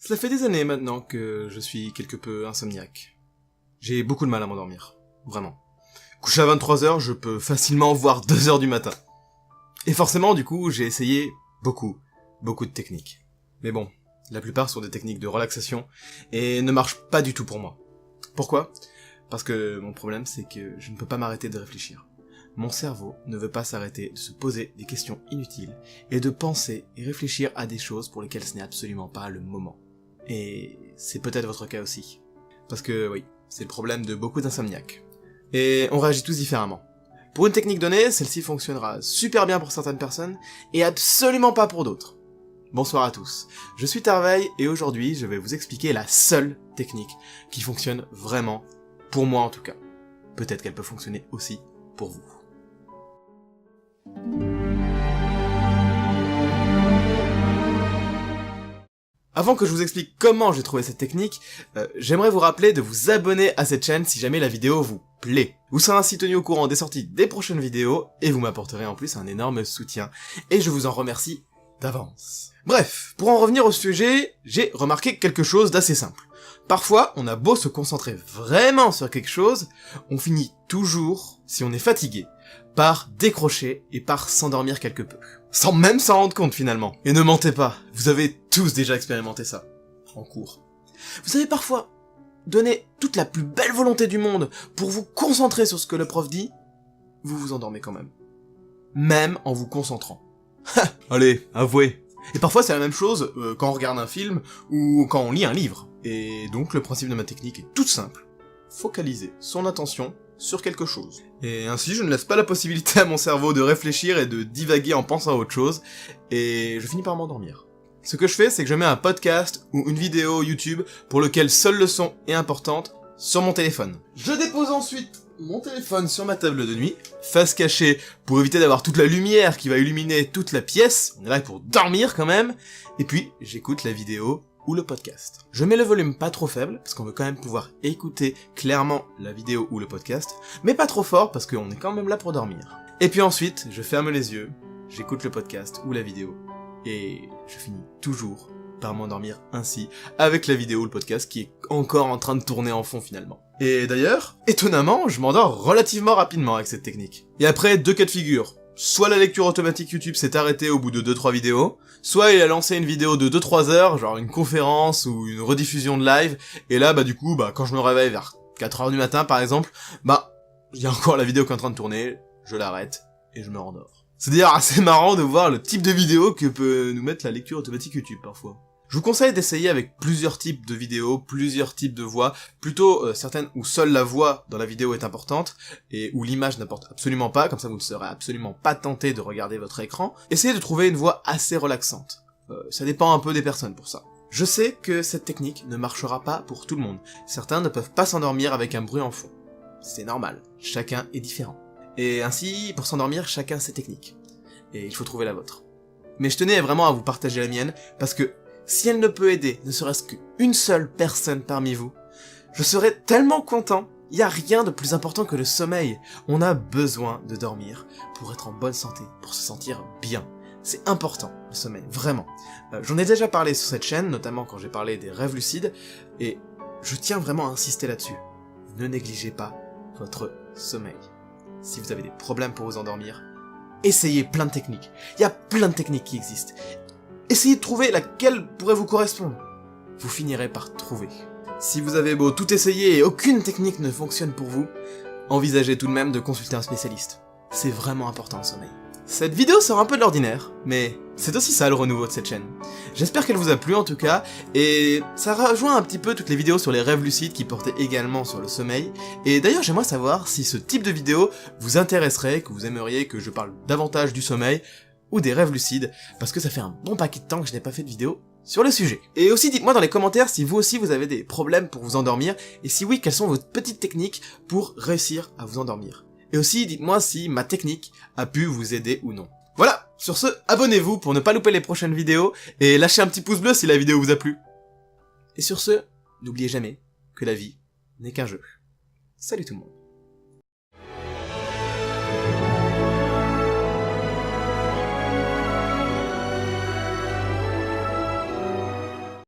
Ça fait des années maintenant que je suis quelque peu insomniaque. J'ai beaucoup de mal à m'endormir. Vraiment. Couché à 23h, je peux facilement voir 2h du matin. Et forcément, du coup, j'ai essayé beaucoup de techniques. Mais bon, la plupart sont des techniques de relaxation et ne marchent pas du tout pour moi. Pourquoi ? Parce que mon problème, c'est que je ne peux pas m'arrêter de réfléchir. Mon cerveau ne veut pas s'arrêter de se poser des questions inutiles et de penser et réfléchir à des choses pour lesquelles ce n'est absolument pas le moment. Et c'est peut-être votre cas aussi. Parce que oui, c'est le problème de beaucoup d'insomniaques. Et on réagit tous différemment. Pour une technique donnée, celle-ci fonctionnera super bien pour certaines personnes et absolument pas pour d'autres. Bonsoir à tous, je suis Tarveil et aujourd'hui je vais vous expliquer la seule technique qui fonctionne vraiment, pour moi en tout cas. Peut-être qu'elle peut fonctionner aussi pour vous. Avant que je vous explique comment j'ai trouvé cette technique, j'aimerais vous rappeler de vous abonner à cette chaîne si jamais la vidéo vous plaît. Vous serez ainsi tenu au courant des sorties des prochaines vidéos et vous m'apporterez en plus un énorme soutien. Et je vous en remercie d'avance. Bref, pour en revenir au sujet, j'ai remarqué quelque chose d'assez simple. Parfois, on a beau se concentrer vraiment sur quelque chose, on finit toujours, si on est fatigué, par décrocher et par s'endormir quelque peu. Sans même s'en rendre compte finalement. Et ne mentez pas, vous avez tous déjà expérimenté ça, en cours. Vous avez parfois donné toute la plus belle volonté du monde pour vous concentrer sur ce que le prof dit, vous vous endormez quand même. Même en vous concentrant. Allez, avouez. Et parfois c'est la même chose quand on regarde un film ou quand on lit un livre. Et donc le principe de ma technique est tout simple. Focaliser son attention sur quelque chose. Et ainsi je ne laisse pas la possibilité à mon cerveau de réfléchir et de divaguer en pensant à autre chose, et je finis par m'endormir. Ce que je fais, c'est que je mets un podcast ou une vidéo YouTube pour lequel seule le son est importante sur mon téléphone. Je dépose ensuite mon téléphone sur ma table de nuit, face cachée pour éviter d'avoir toute la lumière qui va illuminer toute la pièce, on est là pour dormir quand même, et puis j'écoute la vidéo ou le podcast. Je mets le volume pas trop faible, parce qu'on veut quand même pouvoir écouter clairement la vidéo ou le podcast, mais pas trop fort, parce qu'on est quand même là pour dormir. Et puis ensuite, je ferme les yeux, j'écoute le podcast ou la vidéo, et je finis toujours par m'endormir ainsi, avec la vidéo ou le podcast qui est encore en train de tourner en fond finalement. Et d'ailleurs, étonnamment, je m'endors relativement rapidement avec cette technique. Et après, deux cas de figure. Soit la lecture automatique YouTube s'est arrêtée au bout de 2-3 vidéos, soit il a lancé une vidéo de 2-3 heures, genre une conférence ou une rediffusion de live, et là, du coup, quand je me réveille vers 4h du matin, par exemple, il y a encore la vidéo qui est en train de tourner, je l'arrête, et je me rendors. C'est d'ailleurs assez marrant de voir le type de vidéo que peut nous mettre la lecture automatique YouTube, parfois. Je vous conseille d'essayer avec plusieurs types de vidéos, plusieurs types de voix, plutôt certaines où seule la voix dans la vidéo est importante, et où l'image n'apporte absolument pas, comme ça vous ne serez absolument pas tenté de regarder votre écran. Essayez de trouver une voix assez relaxante. Ça dépend un peu des personnes pour ça. Je sais que cette technique ne marchera pas pour tout le monde. Certains ne peuvent pas s'endormir avec un bruit en fond. C'est normal, chacun est différent. Et ainsi, pour s'endormir, chacun ses techniques. Et il faut trouver la vôtre. Mais je tenais vraiment à vous partager la mienne, parce que si elle ne peut aider ne serait-ce qu'une seule personne parmi vous, je serais tellement content. Il y a rien de plus important que le sommeil. On a besoin de dormir pour être en bonne santé, pour se sentir bien. C'est important, le sommeil, vraiment. J'en ai déjà parlé sur cette chaîne, notamment quand j'ai parlé des rêves lucides, et je tiens vraiment à insister là-dessus. Ne négligez pas votre sommeil. Si vous avez des problèmes pour vous endormir, essayez plein de techniques. Il y a plein de techniques qui existent. Essayez de trouver laquelle pourrait vous correspondre. Vous finirez par trouver. Si vous avez beau tout essayer et aucune technique ne fonctionne pour vous, envisagez tout de même de consulter un spécialiste. C'est vraiment important le sommeil. Cette vidéo sort un peu de l'ordinaire, mais c'est aussi ça le renouveau de cette chaîne. J'espère qu'elle vous a plu en tout cas, et ça rejoint un petit peu toutes les vidéos sur les rêves lucides qui portaient également sur le sommeil, et d'ailleurs j'aimerais savoir si ce type de vidéo vous intéresserait, que vous aimeriez que je parle davantage du sommeil, ou des rêves lucides, parce que ça fait un bon paquet de temps que je n'ai pas fait de vidéo sur le sujet. Et aussi dites-moi dans les commentaires si vous aussi vous avez des problèmes pour vous endormir, et si oui, quelles sont vos petites techniques pour réussir à vous endormir. Et aussi dites-moi si ma technique a pu vous aider ou non. Voilà, sur ce, abonnez-vous pour ne pas louper les prochaines vidéos, et lâchez un petit pouce bleu si la vidéo vous a plu. Et sur ce, n'oubliez jamais que la vie n'est qu'un jeu. Salut tout le monde.